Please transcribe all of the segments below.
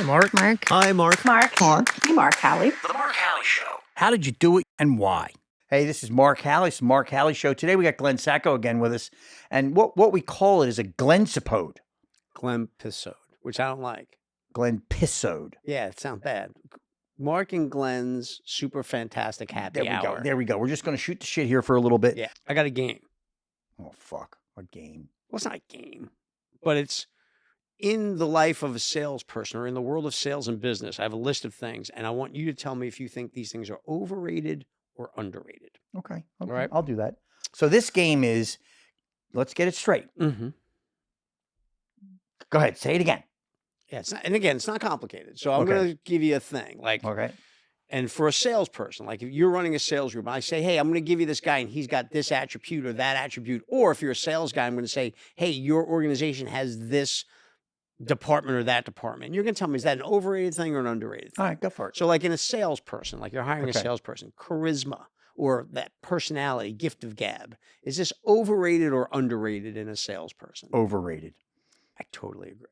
Hi, Mark. Mark. Hi, Mark. Mark. Hey, Mark Halley. The Mark Halley Show. How did you do it and why? Hey, this is Mark Halley. It's the Mark Halley Show. Today we got Glenn Sacco again with us. And what we call it is a Glensipode. Glenpisode, which I don't like. Glenpisode. Yeah, it sounds bad. Mark and Glenn's super fantastic happy hour. There we go. We're just going to shoot the shit here for a little bit. Yeah, I got a game. Oh, fuck. A game. Well, it's not a game, but it's in the life of a salesperson or in the world of sales and business. I have a list of things, and I want you to tell me if you think these things are overrated or underrated. Okay. All right. I'll do that. So this game is, let's get it straight. Mm-hmm. Go ahead. Say it again. Yeah, and again, it's not complicated. So I'm going to give you a thing. Okay. And for a salesperson, like if you're running a sales group, I say, hey, I'm going to give you this guy and he's got this attribute or that attribute. Or if you're a sales guy, I'm going to say, hey, your organization has this department or that department. And you're going to tell me, is that an overrated thing or an underrated thing? All right, go for it. So like in a salesperson, like you're hiring a Okay. salesperson, charisma or that personality, gift of gab, is this overrated or underrated in a salesperson? Overrated. I totally agree.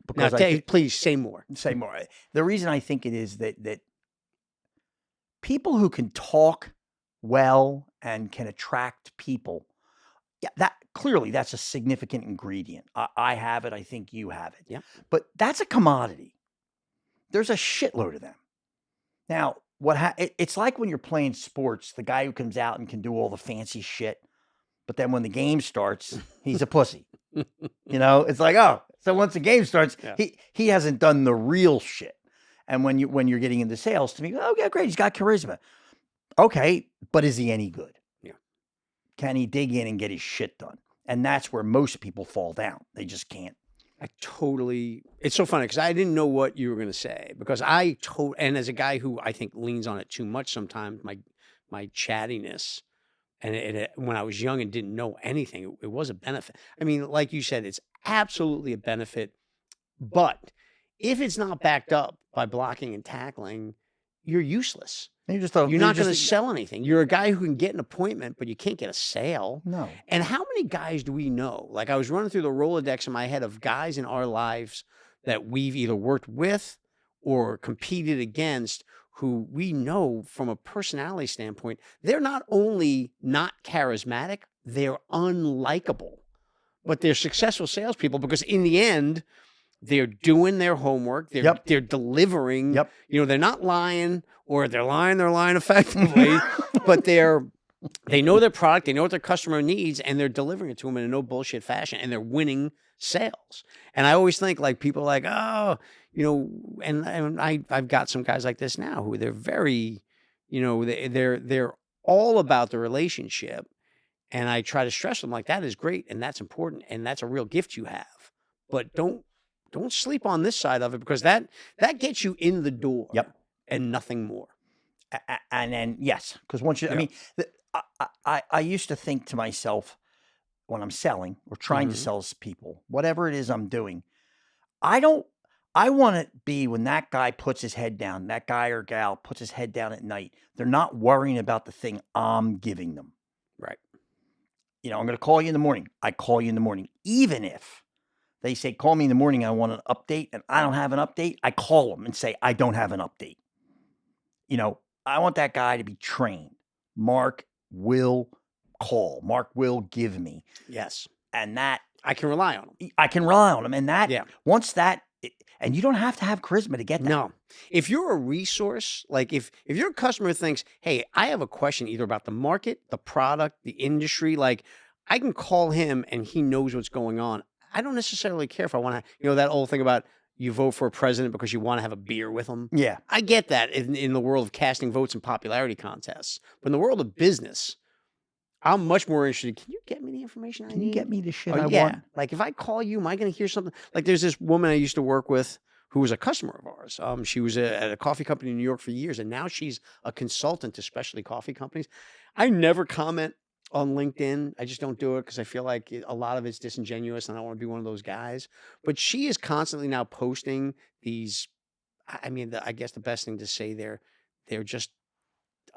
Because Now, please say more. Say more. The reason I think it is that people who can talk well and can attract people, yeah, that clearly that's a significant ingredient. I have it. I think you have it. Yeah. But that's a commodity. There's a shitload of them. Now, it's like when you're playing sports, the guy who comes out and can do all the fancy shit, but then when the game starts, he's a pussy. It's like, oh, so once the game starts, Yeah. he hasn't done the real shit. And when you're getting into sales, to me, oh yeah, great, he's got charisma. Okay, but is he any good? Yeah. Can he dig in and get his shit done? And that's where most people fall down. They just can't. It's so funny because I didn't know what you were going to say because and as a guy who I think leans on it too much sometimes, my chattiness, and when I was young and didn't know anything, it was a benefit. I mean, like you said, it's absolutely a benefit, but if it's not backed up by blocking and tackling, you're useless. You're not going to sell anything. You're a guy who can get an appointment, but you can't get a sale. No. And how many guys do we know? Like I was running through the Rolodex in my head of guys in our lives that we've either worked with or competed against who we know from a personality standpoint, they're not only not charismatic, they're unlikable, but they're successful salespeople because in the end, they're doing their homework. They're delivering. Yep. They're not lying or they're lying effectively, but they know their product, they know what their customer needs, and they're delivering it to them in a no bullshit fashion, and they're winning sales. And I always think like people like, oh, and I've got some guys like this now who they're very, they're all about the relationship. And I try to stress them like that is great and that's important and that's a real gift you have. But don't sleep on this side of it because that gets you in the door. Yep. And nothing more. And then yes, because once you, I mean, I used to think to myself when I'm selling or trying to sell people, whatever it is I'm doing, I want it to be when that guy puts his head down, that guy or gal puts his head down at night, they're not worrying about the thing I'm giving them. Right. I'm going to call you in the morning. I call you in the morning. Even if they say, call me in the morning, I want an update, and I don't have an update, I call them and say, I don't have an update. I want that guy to be trained. Mark will call. Mark will give me. Yes. And that. I can rely on him. I can rely on him. And that, once that, and you don't have to have charisma to get that. No. If you're a resource, like if your customer thinks, hey, I have a question either about the market, the product, the industry, like I can call him and he knows what's going on. I don't necessarily care if I want to, that old thing about you vote for a president because you want to have a beer with him. Yeah. I get that in the world of casting votes and popularity contests. But in the world of business, I'm much more interested. Can you get me the information I need? Can you get me the shit I want? Like if I call you, am I going to hear something? Like there's this woman I used to work with who was a customer of ours. She was at a coffee company in New York for years, and now she's a consultant to specialty coffee companies. I never comment on LinkedIn. I just don't do it because I feel like a lot of it's disingenuous and I don't want to be one of those guys. But she is constantly now posting these, I mean, I guess the best thing to say they're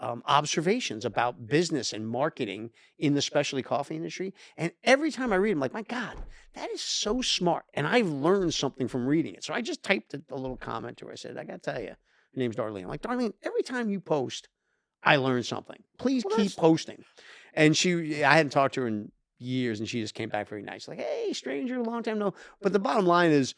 observations about business and marketing in the specialty coffee industry. And every time I read, I'm like, my God, that is so smart. And I've learned something from reading it. So I just typed a little comment to her. I said, I got to tell you, her name's Darlene. I'm like, Darlene, every time you post, I learn something. Please keep posting. And I hadn't talked to her in years, and she just came back very nice. Like, hey, stranger, long time no. But the bottom line is,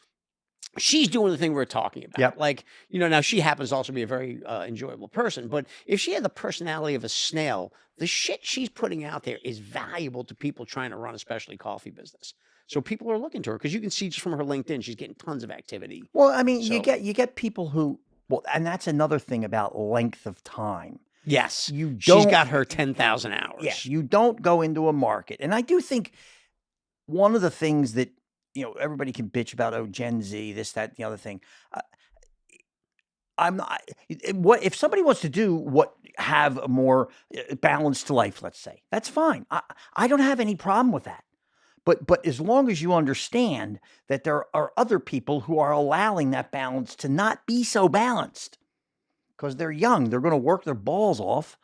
she's doing the thing we're talking about. Yep. Like, now she happens to also be a very enjoyable person, but if she had the personality of a snail, the shit she's putting out there is valuable to people trying to run a specialty coffee business. So people are looking to her because you can see just from her LinkedIn, she's getting tons of activity. Well, I mean, you get people who, and that's another thing about length of time. Yes. She's got her 10,000 hours. Yeah. You don't go into a market. And I do think one of the things that, everybody can bitch about, Gen Z, this, that, the other thing. I'm not. If somebody wants to have a more balanced life, let's say, that's fine. I don't have any problem with that. But as long as you understand that there are other people who are allowing that balance to not be so balanced, because they're young, they're going to work their balls off,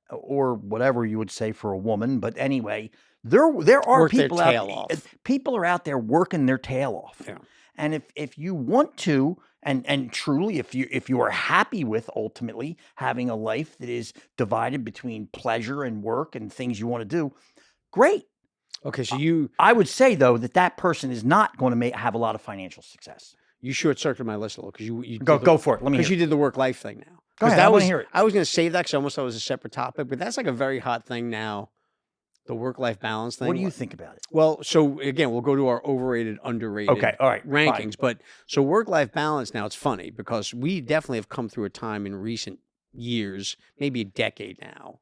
or whatever you would say for a woman. But anyway, there are people out. People are out there working their tail off. Yeah. And if you want to, and truly, if you are happy with ultimately having a life that is divided between pleasure and work and things you want to do, great. Okay, so I would say though that person is not going to have a lot of financial success. You short-circuited my list a little because you go for it. Let me hear. Because you did the work-life thing now. Go ahead. I want to hear it. I was going to save that because I almost thought it was a separate topic, but that's like a very hot thing now. The work-life balance thing. What do you think about it? Well, so again, we'll go to our overrated, underrated rankings. Fine. But so work-life balance now, it's funny because we definitely have come through a time in recent years, maybe a decade now,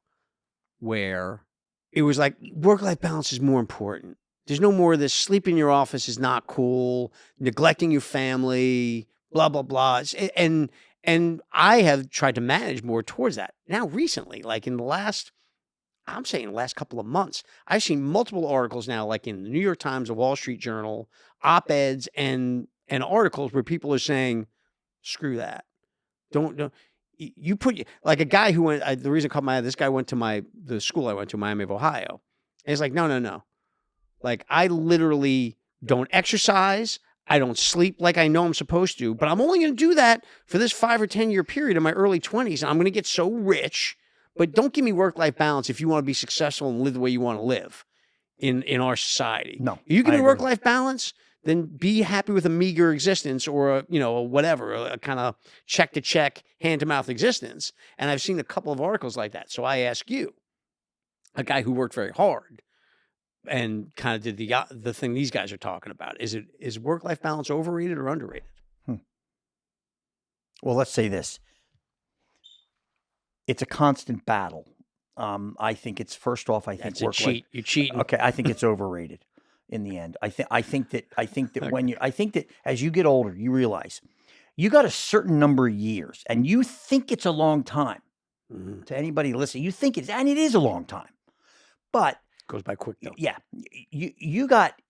where it was like work-life balance is more important. There's no more of this sleep in your office is not cool, neglecting your family, blah, blah, blah. And I have tried to manage more towards that. Now, recently, like in the last couple of months, I've seen multiple articles now, like in the New York Times, the Wall Street Journal, op-eds and articles where people are saying, screw that. Don't you put, like a guy who went, the reason I called this guy went to the school I went to, Miami of Ohio. And he's like, no. Like, I literally don't exercise. I don't sleep like I know I'm supposed to, but I'm only going to do that for this 5 or 10 year period in my early 20s. And I'm going to get so rich, but don't give me work-life balance if you want to be successful and live the way you want to live in our society. No. You give me work-life balance, then be happy with a meager existence or a kind of check-to-check, hand-to-mouth existence. And I've seen a couple of articles like that. So I ask you, a guy who worked very hard and kind of did the thing these guys are talking about, is work-life balance overrated or underrated? Well, let's say this. It's a constant battle. I think it's first off. That's a cheat. You're cheating. Okay, I think it's overrated. In the end, I think that as you get older, you realize you got a certain number of years, and you think it's a long time. Mm-hmm. To anybody listening, you think and it is a long time, but it goes by quick though. Yeah, you got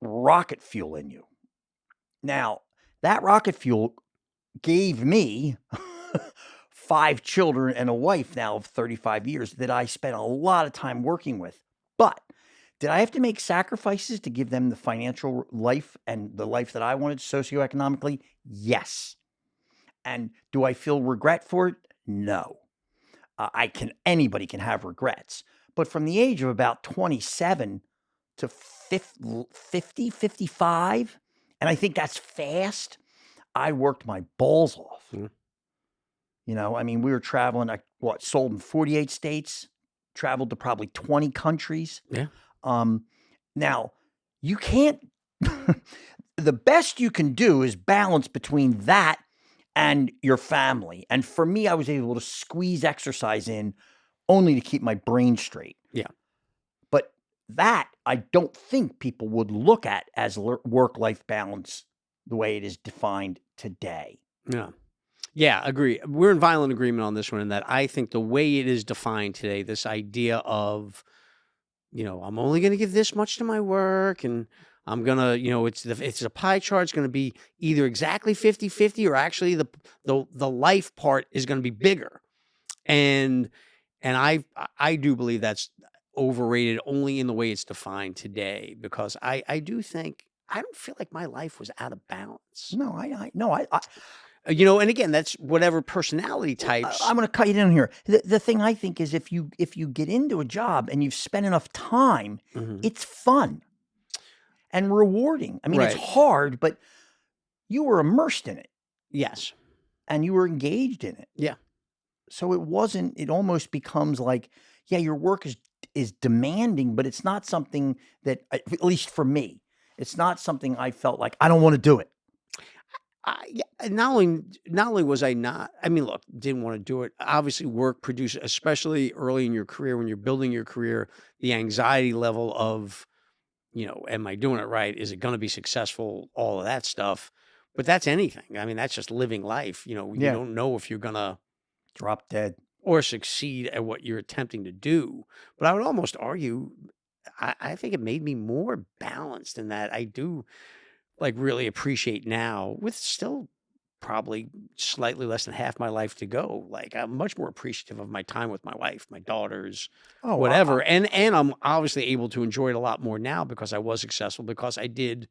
rocket fuel in you. Now that rocket fuel gave me 5 children and a wife now of 35 years that I spent a lot of time working with. But did I have to make sacrifices to give them the financial life and the life that I wanted socioeconomically? Yes. And do I feel regret for it? No. Anybody can have regrets. But from the age of about 27 to 50, 55, and I think that's fast, I worked my balls off. Mm-hmm. We were traveling, sold in 48 states, traveled to probably 20 countries. Yeah. Now, you can't, the best you can do is balance between that and your family. And for me, I was able to squeeze exercise in only to keep my brain straight. Yeah. But that, I don't think people would look at as work-life balance the way it is defined today. Yeah. Yeah, agree. We're in violent agreement on this one, in that I think the way it is defined today, this idea of, I'm only going to give this much to my work, and I'm going to, it's a pie chart. It's going to be either exactly 50-50 or actually the life part is going to be bigger. And I do believe that's overrated only in the way it's defined today, because I do think I don't feel like my life was out of balance. No, I And again, that's whatever personality types. I'm going to cut you in here. The thing I think is if you get into a job and you've spent enough time, it's fun and rewarding. I mean, it's hard, but you were immersed in it. Yes. And you were engaged in it. Yeah. So it almost becomes like, yeah, your work is demanding, but it's not something that, at least for me, it's not something I felt like I don't want to do it. Yeah, not only was I not, I mean, look, didn't want to do it. Obviously, work produces, especially early in your career, when you're building your career, the anxiety level of, am I doing it right? Is it going to be successful? All of that stuff. But that's anything. I mean, that's just living life. You don't know if you're going to drop dead or succeed at what you're attempting to do. But I would almost argue, I think it made me more balanced in that I do really appreciate now, with still probably slightly less than half my life to go. Like, I'm much more appreciative of my time with my wife, my daughters, whatever. And I'm obviously able to enjoy it a lot more now because I was successful, because I did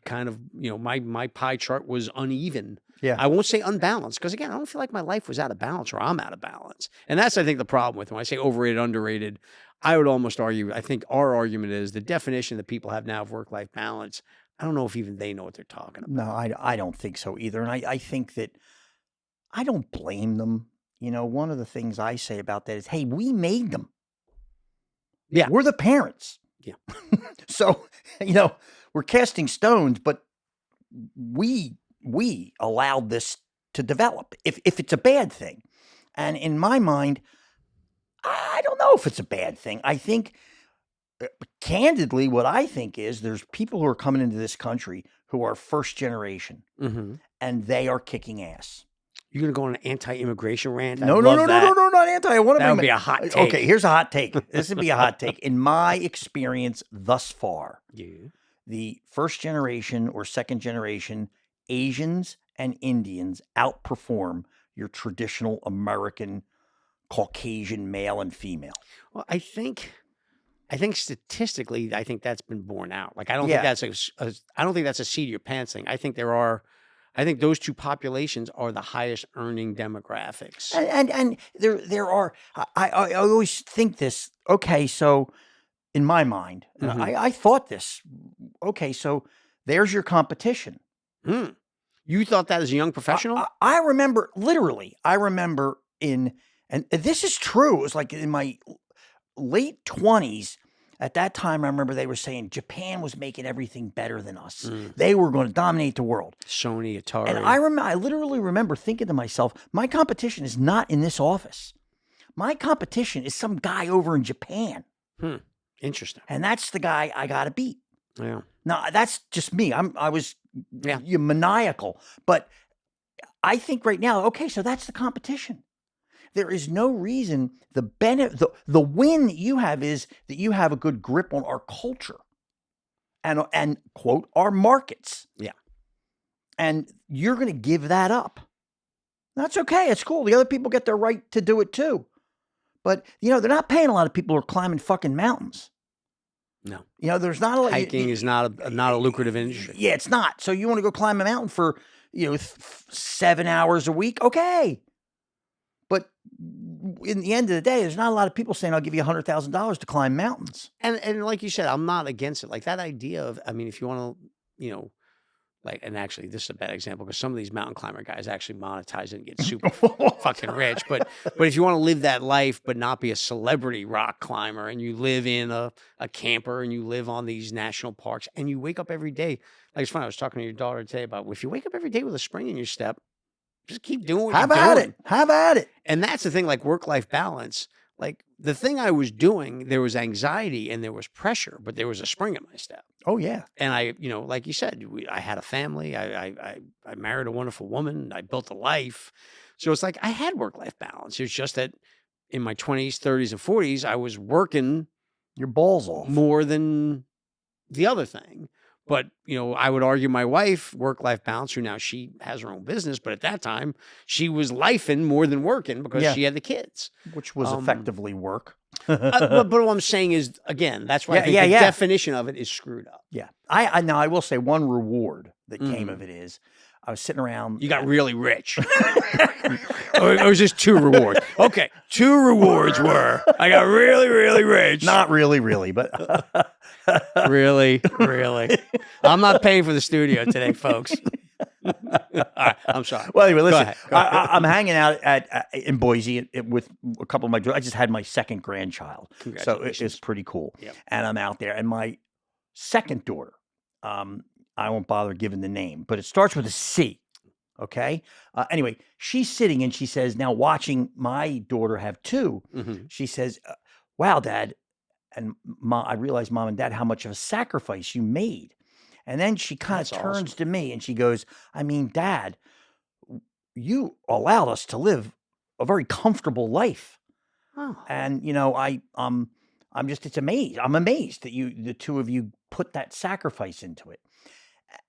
kind of, my pie chart was uneven. Yeah. I won't say unbalanced, because again, I don't feel like my life was out of balance or I'm out of balance. And that's, I think, the problem with when I say overrated, underrated. I would almost argue, I think our argument is the definition that people have now of work-life balance. I don't know if even they know what they're talking about. No, I don't think so either. And I think that I don't blame them. One of the things I say about that is, hey, we made them. Yeah. We're the parents. Yeah. So, we're casting stones, but we allowed this to develop, if it's a bad thing. And in my mind, I don't know if it's a bad thing. I think, candidly, what I think is there's people who are coming into this country who are first generation, and they are kicking ass. You're going to go on an anti-immigration rant? No, not anti. I want to That would be a hot take. Okay, here's a hot take. This would be a hot take. In my experience thus far, the first generation or second generation Asians and Indians outperform your traditional American Caucasian male and female. Well, I think statistically, I think that's been borne out. Like, I don't think that's a seat of your pants thing. I think those two populations are the highest earning demographics. And there are, I always think this, okay, so in my mind, I thought this, okay, so there's your competition. You thought that as a young professional? I remember, literally, and this is true, it was like in my late 20s, at that time, I remember they were saying Japan was making everything better than us. They were going to dominate the world. Sony, Atari. And I literally remember thinking to myself, my competition is not in this office. My competition is some guy over in Japan. Interesting. And that's the guy I got to beat. Yeah. Now, that's just me. I was maniacal. But I think right now, okay, so that's the competition. There is no reason the win that you have is that you have a good grip on our culture and quote, our markets. Yeah. And you're going to give that up. That's okay. It's cool. The other people get their right to do it too. But, they're not paying a lot of people who are climbing fucking mountains. No. There's not a lot. Hiking is not a lucrative industry. Yeah, it's not. So you want to go climb a mountain for, 7 hours a week? Okay. But in the end of the day, there's not a lot of people saying, I'll give you $100,000 to climb mountains. And like you said, I'm not against it. Like, that idea of, I mean, if you want to, and actually this is a bad example because some of these mountain climber guys actually monetize it and get super fucking rich. But if you want to live that life, but not be a celebrity rock climber, and you live in a camper and you live on these national parks and you wake up every day. Like, it's funny, I was talking to your daughter today about, if you wake up every day with a spring in your step, just keep doing what you're doing. Have at it. And that's the thing, like work-life balance. Like, the thing I was doing, there was anxiety and there was pressure, but there was a spring in my step. Oh, yeah. And I, like you said, I had a family. I married a wonderful woman. I built a life. So it's like I had work-life balance. It's just that in my 20s, 30s, and 40s, I was working your balls off more than the other thing. But, I would argue my wife, work-life balance, who now she has her own business, but at that time she was lifing more than working because Yeah. she had the kids. Which was effectively work. But what I'm saying is, again, that's why I think the definition of it is screwed up. Yeah. Now I will say one reward that came of it is I was sitting around. You got really rich. Or it was just 2 rewards. Okay. 2 rewards were I got really, really rich. Not really, but Really. I'm not paying for the studio today, folks. All right, I'm sorry. Well, anyway, listen. Go ahead. I'm hanging out in Boise with a couple of my. I just had my second grandchild, so it's pretty cool. Yep. And I'm out there, and my second daughter. I won't bother giving the name, but it starts with a C. Okay. Anyway, she's sitting and she says, now watching my daughter have 2, she says, wow, Dad. And I realized, Mom and Dad, how much of a sacrifice you made. And then she kind of turns to me and she goes, I mean, Dad, you allowed us to live a very comfortable life. Oh. And, I'm just amazed. I'm amazed that the 2 of you put that sacrifice into it.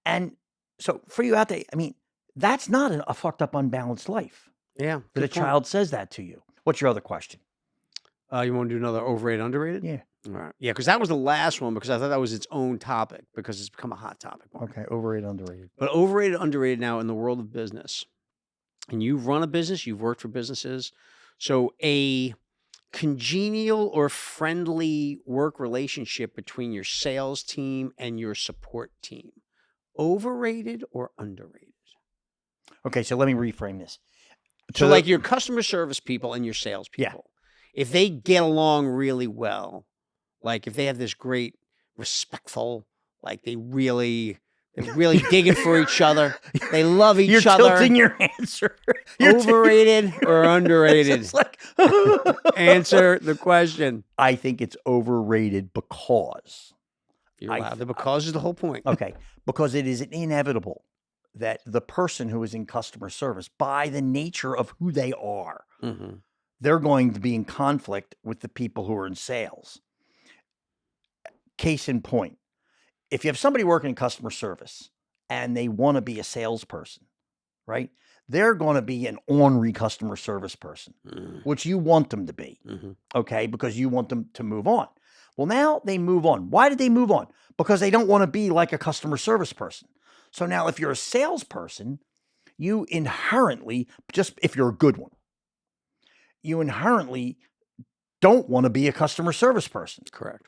And so for you out there, I mean, that's not a fucked up, unbalanced life. Yeah. That a child says that to you. What's your other question? You want to do another overrated, underrated? Yeah. All right. Yeah, because that was the last one because I thought that was its own topic because it's become a hot topic. Mark. Okay, overrated, underrated. But overrated, underrated now in the world of business. And you've run a business, you've worked for businesses. So a congenial or friendly work relationship between your sales team and your support team. Overrated or underrated? Okay, so let me reframe this. So like your customer service people and your sales people, if they get along really well, like if they have this great respectful, like they're really digging for each other, they love each other. You're tilting your answer. Overrated or underrated? It's like answer the question. I think it's overrated because. You're allowed. The because is the whole point. Okay, because it is inevitable that the person who is in customer service, by the nature of who they are, they're going to be in conflict with the people who are in sales. Case in point, if you have somebody working in customer service and they want to be a salesperson, right? They're going to be an ornery customer service person, which you want them to be, okay? Because you want them to move on. Well, now they move on. Why did they move on? Because they don't want to be like a customer service person. So now if you're a salesperson, you inherently, just if you're a good one, you inherently don't want to be a customer service person. Correct.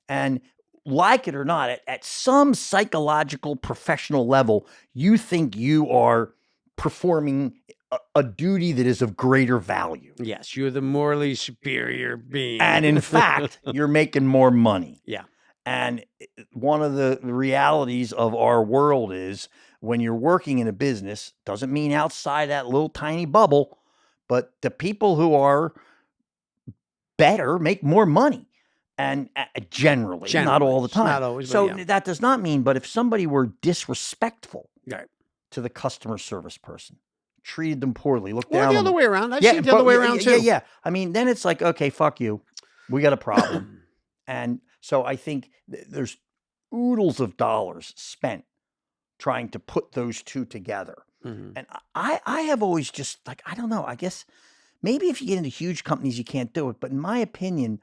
And like it or not, at some psychological professional level, you think you are performing a duty that is of greater value. Yes, you're the morally superior being. And in fact, you're making more money. Yeah. And one of the realities of our world is when you're working in a business, doesn't mean outside that little tiny bubble, but the people who are better make more money. And generally, not all the time. Not always, so yeah. that does not mean, but if somebody were disrespectful Right. to the customer service person, treated them poorly, looked Or down the on other them. way around. I've seen the other way around too. Yeah. I mean, then it's like, okay, fuck you. We got a problem. And so I think there's oodles of dollars spent trying to put those two together. And I have always just like, I don't know, I guess maybe if you get into huge companies, you can't do it. But in my opinion,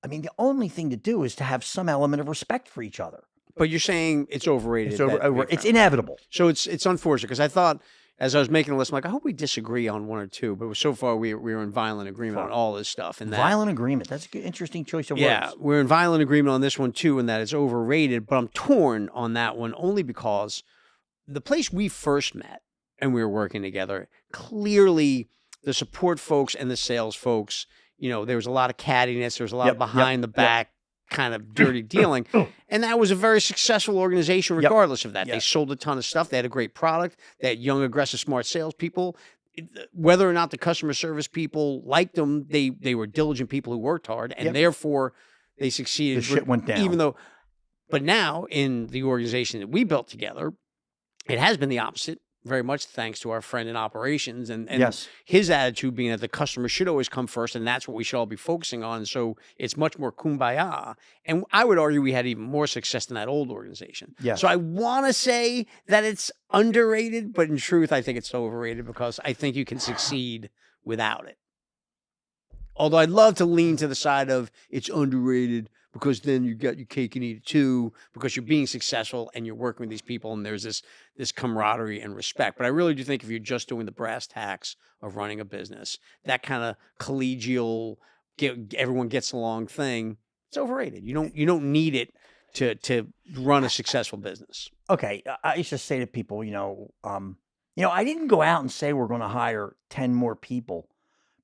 I mean, the only thing to do is to have some element of respect for each other. But you're saying it's overrated. It's inevitable. So it's unfortunate because I thought as I was making a list, I'm like, I hope we disagree on one or two. But so far we were in violent agreement on all this stuff. And violent agreement. That's an interesting choice of words. Yeah, we're in violent agreement on this one too, and that it's overrated. But I'm torn on that one only because the place we first met and we were working together, clearly the support folks and the sales folks, there was a lot of cattiness. There was a lot of behind the back kind of dirty dealing. And that was a very successful organization regardless of that. They sold a ton of stuff. They had a great product. They had young, aggressive, smart salespeople. Whether or not the customer service people liked them, they were diligent people who worked hard, and therefore they succeeded. The shit went down. But now in the organization that we built together, it has been the opposite. very much thanks to our friend in operations and Yes. his attitude being that the customer should always come first, and that's what we should all be focusing on. So it's much more kumbaya. And I would argue we had even more success than that old organization. Yes. So I want to say that it's underrated, but in truth, I think it's overrated because I think you can succeed without it. Although I'd love to lean to the side of it's underrated because then you got your cake and eat it too, because you're being successful and you're working with these people and there's this camaraderie and respect. But I really do think if you're just doing the brass tacks of running a business, that kind of collegial, everyone gets along thing, it's overrated. You don't need it to run a successful business. Okay, I used to say to people, I didn't go out and say we're going to hire 10 more people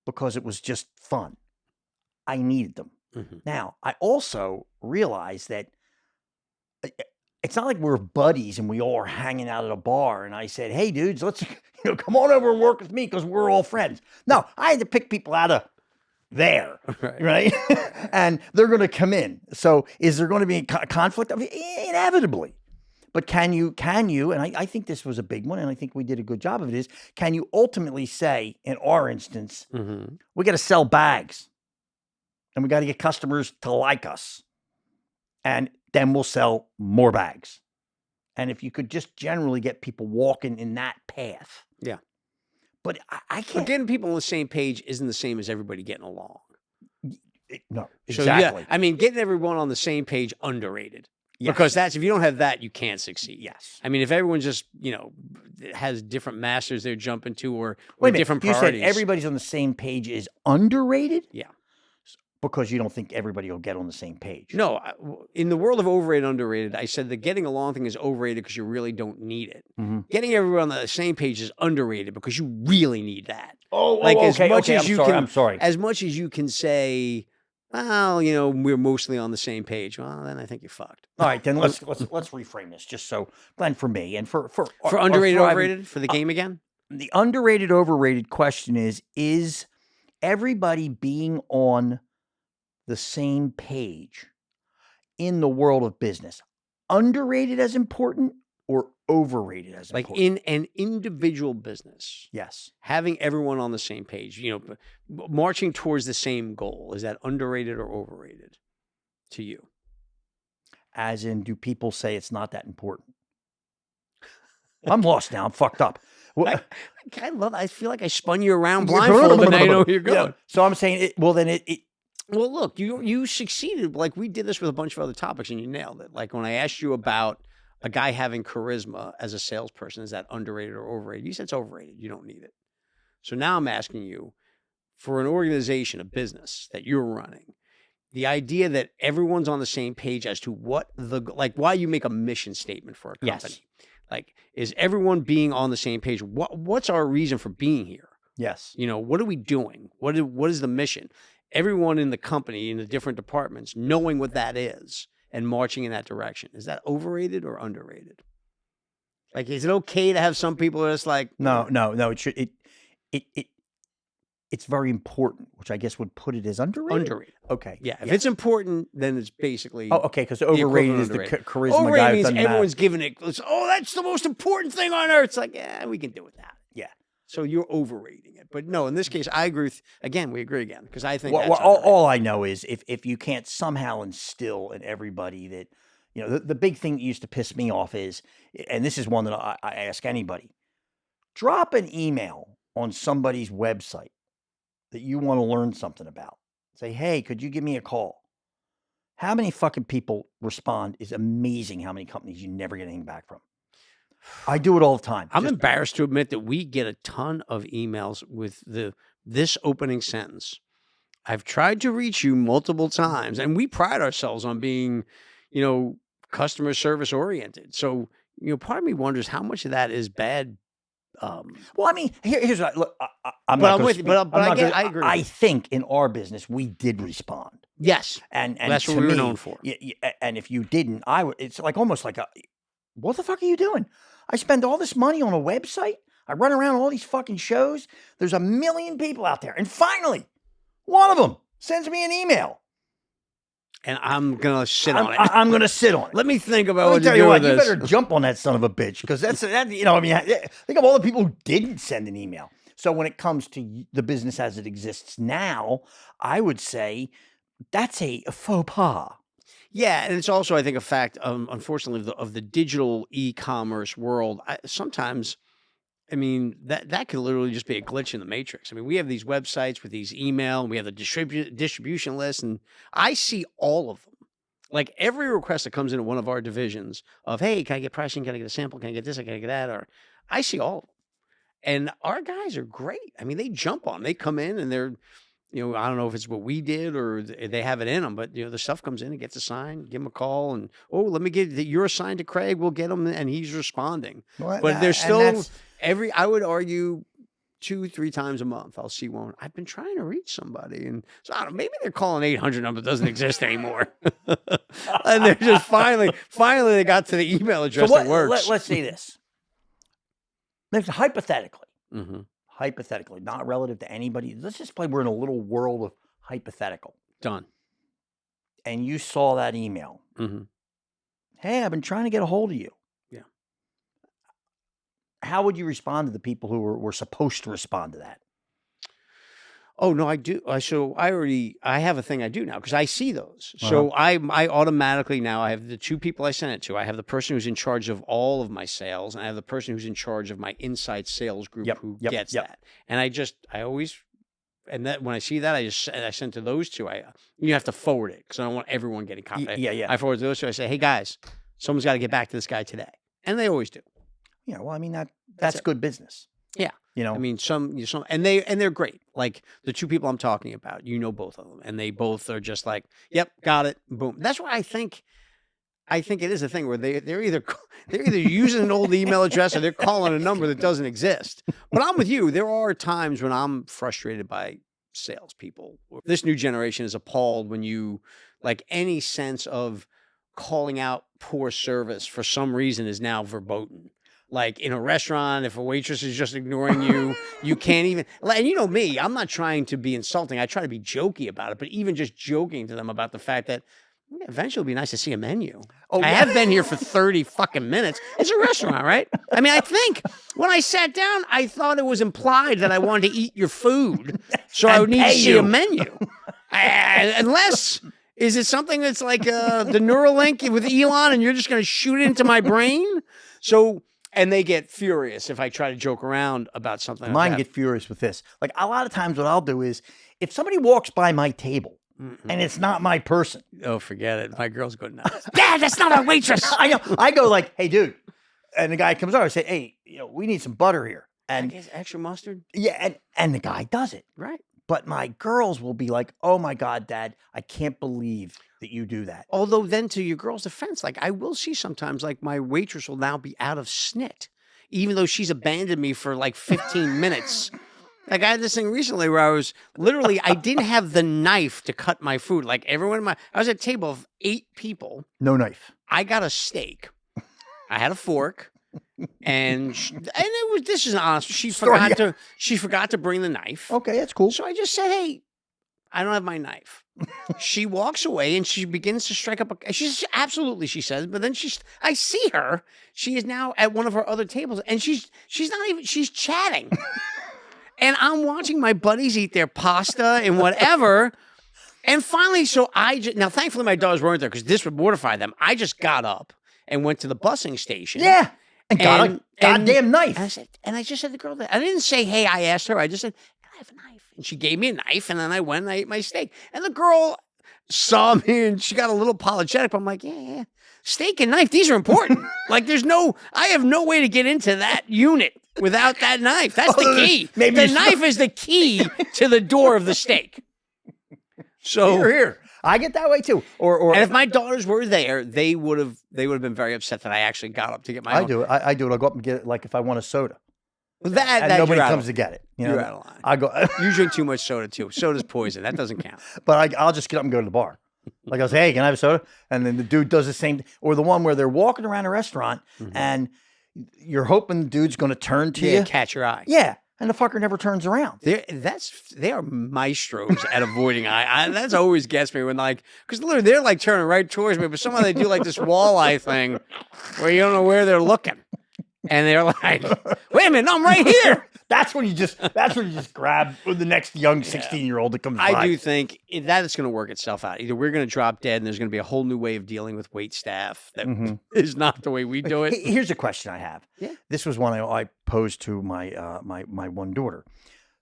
because it was just fun. I needed them. Mm-hmm. Now, I also realized that it's not like we're buddies and we all are hanging out at a bar and I said, hey, dudes, let's come on over and work with me because we're all friends. No, I had to pick people out of there, right? And they're going to come in. So is there going to be a conflict? I mean, inevitably. But can you, and I think this was a big one, and I think we did a good job of it, is can you ultimately say, in our instance, we got to sell bags and we got to get customers to like us, and then we'll sell more bags. And if you could just generally get people walking in that path. Yeah. But I can't. But getting people on the same page isn't the same as everybody getting along. No, exactly. So, yeah, I mean, getting everyone on the same page, underrated. Yes. Because if you don't have that, you can't succeed. Yes. I mean, if everyone just, has different masters they're jumping to or Different different priorities. priorities. You said everybody's on the same page is underrated? Yeah. Because you don't think everybody will get on the same page. No, in the world of overrated, underrated, I said the getting along thing is overrated because you really don't need it. Mm-hmm. Getting everyone on the same page is underrated because you really need that. I'm sorry. As much as you can say, well, we're mostly on the same page. Well, then I think you're fucked. All right, then let's reframe this just so, Glenn, for me and for underrated, overrated, for the game again. The underrated, overrated question is everybody being on the same page in the world of business underrated as important or overrated as important? Like in an individual business. Yes. Having everyone on the same page, marching towards the same goal, is that underrated or overrated to you? As in, do people say it's not that important? I'm lost now. I'm fucked up. I feel like I spun you around blindfolded, and I know where you're going. Yeah. So I'm saying, well, look, you succeeded. Like we did this with a bunch of other topics, and you nailed it. Like when I asked you about a guy having charisma as a salesperson, is that underrated or overrated? You said it's overrated. You don't need it. So now I'm asking you, for an organization, a business that you're running, the idea that everyone's on the same page as to why you make a mission statement for a company. Yes. Like, is everyone being on the same page? What's our reason for being here? Yes. What are we doing? What is the mission? Everyone in the company, in the different departments, knowing what that is and marching in that direction. Is that overrated or underrated? Like, is it okay to have some people that's like, no, it should, it's very important, which I guess would put it as underrated. Underrated. Okay. Yeah. If it's important, then it's basically. Oh, okay. Because overrated is the charisma overrated guy. Means everyone's giving it. Oh, that's the most important thing on earth. It's like, yeah, we can do with that. Yeah. So you're overrating it. But no, in this case, I agree with, again, we agree again. Because I think all I know is if you can't somehow instill in everybody that, the big thing that used to piss me off is, and this is one that I ask anybody, drop an email on somebody's website that you want to learn something about. Say, hey, could you give me a call? How many fucking people respond is amazing how many companies you never get anything back from. I do it all the time. I'm embarrassed to admit that we get a ton of emails with this opening sentence. I've tried to reach you multiple times, and we pride ourselves on being, customer service oriented. So, part of me wonders how much of that is bad. Well, I mean, here's what look. I agree. I think in our business we did respond. Yes, and that's what we were known for. And if you didn't, it's like almost like what the fuck are you doing? I spend all this money on a website. I run around all these fucking shows. There's 1 million people out there, and finally, one of them sends me an email. And I'm gonna sit on it. I'm going to sit on it. Let me think about Let what me tell to you do what, with you this. better jump on that son of a bitch because that. You know, I mean, think of all the people who didn't send an email. So when it comes to the business as it exists now, I would say that's a faux pas. Yeah, and it's also, I think, a fact, unfortunately, of the digital e-commerce world. Sometimes, I mean, that could literally just be a glitch in the matrix. I mean, we have these websites with these email, and we have the distribution list, and I see all of them. Like every request that comes into one of our divisions of, hey, can I get pricing? Can I get a sample? Can I get this? Can I get that? Or I see all of them. And our guys are great. I mean, they jump on. They come in and they're, I don't know if it's what we did or they have it in them, but the stuff comes in and gets assigned. Give them a call and let me get that. You're assigned to Craig. We'll get him, and he's responding. Well, but there's still I would argue 2-3 times a month I'll see one. I've been trying to reach somebody, and so I don't know, maybe they're calling 800 number that doesn't exist anymore, and they're just finally they got to the email address that works. Let's say this. Hypothetically, mm-hmm. not relative to anybody. Let's just play. We're in a little world of hypothetical. Done. And you saw that email. Mm-hmm. Hey, I've been trying to get a hold of you. Yeah. How would you respond to the people who were supposed to respond to that? Oh, no, I do. So I have a thing I do now because I see those. So I automatically now I have the 2 people I send it to. I have the person who's in charge of all of my sales, and I have the person who's in charge of my inside sales group who gets that. And I always, and that when I see that, I send to those 2. You have to forward it because I don't want everyone getting copied. Yeah. I forward to those 2. I say, hey guys, someone's got to get back to this guy today, and they always do. Yeah, well, I mean that's good business. Yeah. I mean, some, and they're great. Like the 2 people I'm talking about, both of them, and they both are just like, yep, got it, boom. That's why I think it is a thing where they're either using an old email address or they're calling a number that doesn't exist. But I'm with you. There are times when I'm frustrated by salespeople. This new generation is appalled when you any sense of calling out poor service for some reason is now verboten. Like in a restaurant, if a waitress is just ignoring you, you can't even, and me, I'm not trying to be insulting. I try to be jokey about it, but even just joking to them about the fact that eventually it'll be nice to see a menu. I have been here for 30 fucking minutes. It's a restaurant, right? I mean, I think when I sat down, I thought it was implied that I wanted to eat your food. So I would need to see a menu. Unless, is it something that's like the Neuralink with Elon and you're just going to shoot it into my brain? So, and they get furious if I try to joke around about something. Mine get furious with this. Like a lot of times what I'll do is if somebody walks by my table and it's not my person. Oh, forget it. My girls go nuts. Dad, that's not our waitress. I know. I go like, hey, dude. And the guy comes over. I say, hey, we need some butter here. And I guess extra mustard? Yeah. And the guy does it. Right. But my girls will be like, oh my God, Dad, I can't believe that you do that. Although then to your girl's defense, I will see sometimes my waitress will now be out of snit, even though she's abandoned me for 15 minutes. I had this thing recently where I was literally, I didn't have the knife to cut my food. I was at a table of 8 people. No knife. I got a steak. I had a fork. And this is honest. She forgot to bring the knife. Okay, that's cool. So I just said, hey, I don't have my knife. She walks away and she begins to strike up. She says, but then I see her. She is now at one of her other tables and she's chatting. And I'm watching my buddies eat their pasta and whatever. And finally, now thankfully my daughters weren't there because this would mortify them. I just got up and went to the busing station. Yeah. And got a goddamn knife. And I just said to the girl that I didn't say, hey, I asked her. I just said, I have a knife. And she gave me a knife. And then I went and I ate my steak. And the girl saw me and she got a little apologetic. But I'm like, yeah. Steak and knife, these are important. I have no way to get into that unit without that knife. That's the key. The knife is the key to the door of the steak. So here. I get that way too. And if my daughters were there, they would have been very upset that I actually got up to get my own. Do it. I do it. I'll go up and get it if I want a soda. That nobody comes to get it. You're out of line. I go. You drink too much soda too. Soda's poison. That doesn't count. But I'll just get up and go to the bar. I'll say, hey, can I have a soda? And then the dude does the same. Or the one where they're walking around a restaurant and you're hoping the dude's going to turn to you. Catch your eye. Yeah. and the fucker never turns around. They are maestros at avoiding eye. That's always gets me when because literally they're like turning right towards me, but somehow they do like this walleye thing where you don't know where they're looking, and they're like, "Wait a minute, I'm right here." That's when you just grab the next young 16-year-old that comes by. I do think that it's going to work itself out. Either we're going to drop dead, and there's going to be a whole new way of dealing with wait staff that is not the way we do it. Here's a question I have. Yeah. This was one I posed to my my one daughter.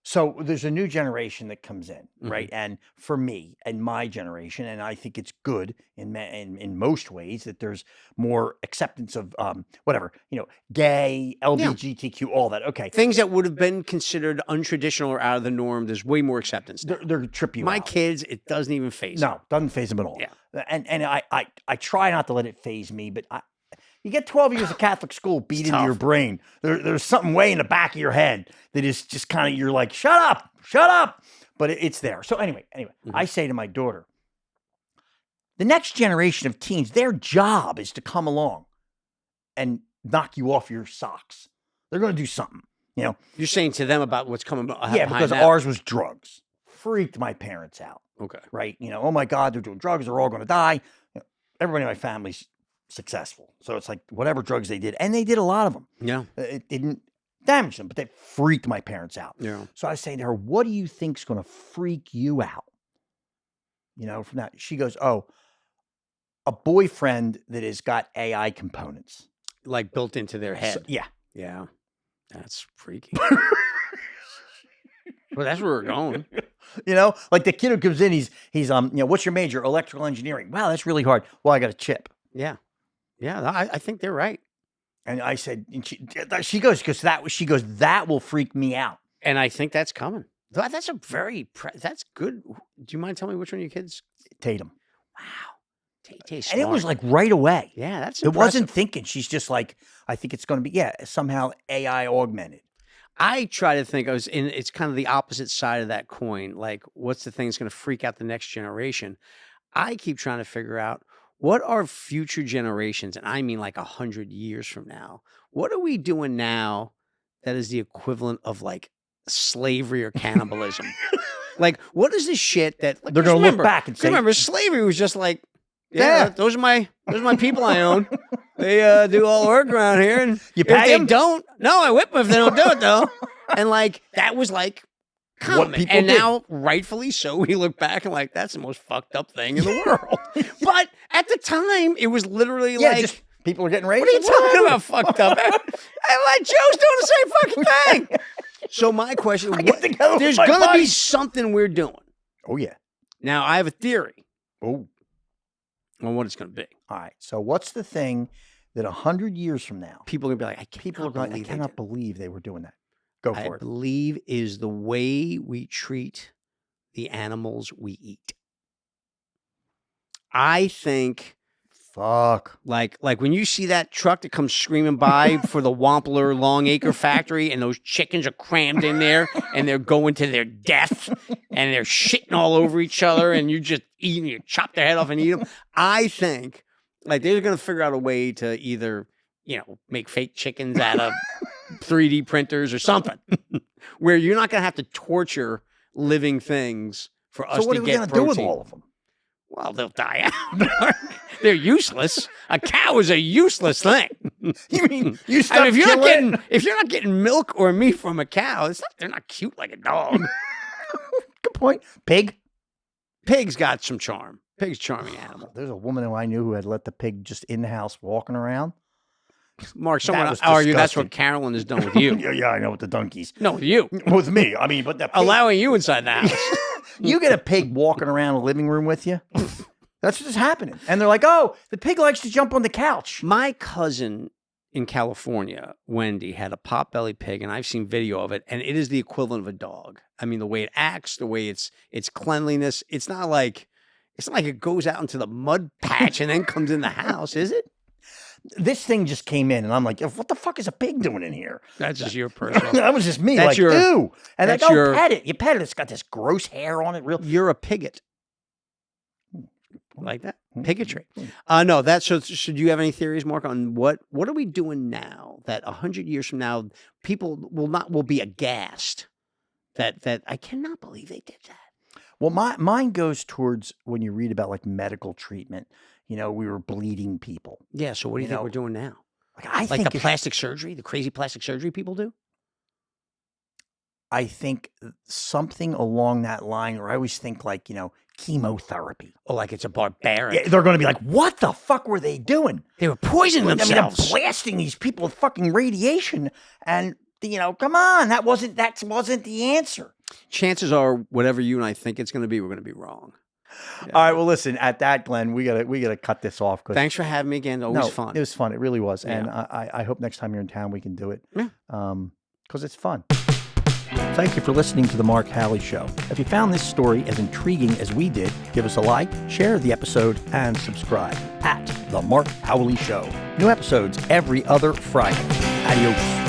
So there's a new generation that comes in, right? And for me and my generation, and I think it's good in most ways that there's more acceptance of whatever, gay, LGBTQ, all that. Okay, Things that would have been considered untraditional or out of the norm, there's way more acceptance. they're trip you My out. kids, it doesn't even faze them. No, doesn't phase them at all. Yeah. And I try not to let it phase me, but you get 12 years of Catholic school beat into your brain. There's something way in the back of your head that is just kind of, you're like, shut up. But it's there. So anyway, I say to my daughter, the next generation of teens, their job is to come along and knock you off your socks. They're going to do something, You're saying to them about what's coming behind Yeah, because that. ours was drugs. Freaked my parents out. Okay. Right? Oh my God, they're doing drugs. They're all going to die. Everybody in my family's successful. So it's like whatever drugs they did, and they did a lot of them. Yeah. It didn't damage them, but they freaked my parents out. Yeah. So I was saying to her, what do you think's going to freak you out? From that. She goes, oh, a boyfriend that has got AI components. Like built into their head. So, yeah. Yeah. That's freaky. Well, that's where we're going. Like the kid who comes in, he's what's your major? Electrical engineering. Wow, that's really hard. Well, I got a chip. Yeah. Yeah, I think they're right. And I said, and she goes, that will freak me out. And I think that's coming. That's that's good. Do you mind telling me which one of your kids? Tatum. Wow. Tay-Tay's And it was smart. like right away. Yeah, that's It impressive. wasn't thinking. She's just like, I think it's going to be, somehow AI augmented. I try to think it's kind of the opposite side of that coin. Like, what's the thing that's going to freak out the next generation? I keep trying to figure out what are future generations, and I mean like 100 years from now, what are we doing now that is the equivalent of like slavery or cannibalism? Like, what is this shit that they're going to look back and say, remember, slavery was just like, those are my people I own. They do all the work around here, and you if pay they them? don't, no, I whip them if they don't do it though. And like that was like common. What people and did. now, rightfully so, we look back and like that's the most fucked up thing in the world. But at the time, it was literally like, just people are getting raised. what are you talking about? Fucked up? And Joe's doing the same fucking thing. So my question: there's gonna be something we're doing. Oh yeah. Now I have a theory. Oh. On what it's going to be. All right. So what's the thing that 100 years from now, People are going to be like, I cannot believe they were doing that. Go for I it. believe is the way we treat the animals we eat. I think Fuck. like when you see that truck that comes screaming by for the Wampler Longacre factory and those chickens are crammed in there and they're going to their death and they're shitting all over each other and you just eating, you chop their head off and eat them. I think like they're going to figure out a way to either, make fake chickens out of 3D printers or something where you're not going to have to torture living things for us to get protein. So what are we going to do with all of them? Well, they'll die out. They're useless. A cow is a useless thing. You mean you stop if you're not getting milk or meat from a cow, they're not cute like a dog. Good point. Pig. Pig's got some charm. Pig's a charming animal. There's a woman who I knew who had let the pig just in the house walking around. Mark, someone was argue that's disgusting. what Carolyn has done with you. Yeah, I know with the donkeys. No, with you. With me. I mean, but the pig, Allowing you inside the house. you get a pig walking around the living room with you. That's what's happening. And they're like, oh, the pig likes to jump on the couch. My cousin in California, Wendy, had a potbelly pig, and I've seen video of it, and it is the equivalent of a dog. I mean, the way it acts, the way its cleanliness. It's not like it goes out into the mud patch and then comes in the house, is it? This thing just came in, and I'm like, what the fuck is a pig doing in here? That's just your personal. That was just me. That's like, ew. And that's like, oh, your- pet it. You pet it. It's got this gross hair on it. Real. You're a pigot. Like that. Bigotry. No, that's so. Should you have any theories, Mark, on what are we doing now that 100 years from now people will be aghast that I cannot believe they did that. Well, mine goes towards when you read about like medical treatment. We were bleeding people. Yeah. So what do you think we're doing now? I think the plastic surgery, the crazy plastic surgery people do. I think something along that line, or I always think like, chemotherapy. Oh, like it's a barbaric. Yeah, they're going to be like, what the fuck were they doing? They were poisoning themselves. They're blasting these people with fucking radiation. And, come on, that wasn't the answer. Chances are, whatever you and I think it's going to be, we're going to be wrong. Yeah. All right. Well, listen, at that, Glenn, we gotta cut this off. Thanks for having me again. Always fun. It was fun. It really was. Yeah. And I hope next time you're in town, we can do it. Yeah. Because it's fun. Thank you for listening to The Mark Howley Show. If you found this story as intriguing as we did, give us a like, share the episode, and subscribe at The Mark Howley Show. New episodes every other Friday. Adios.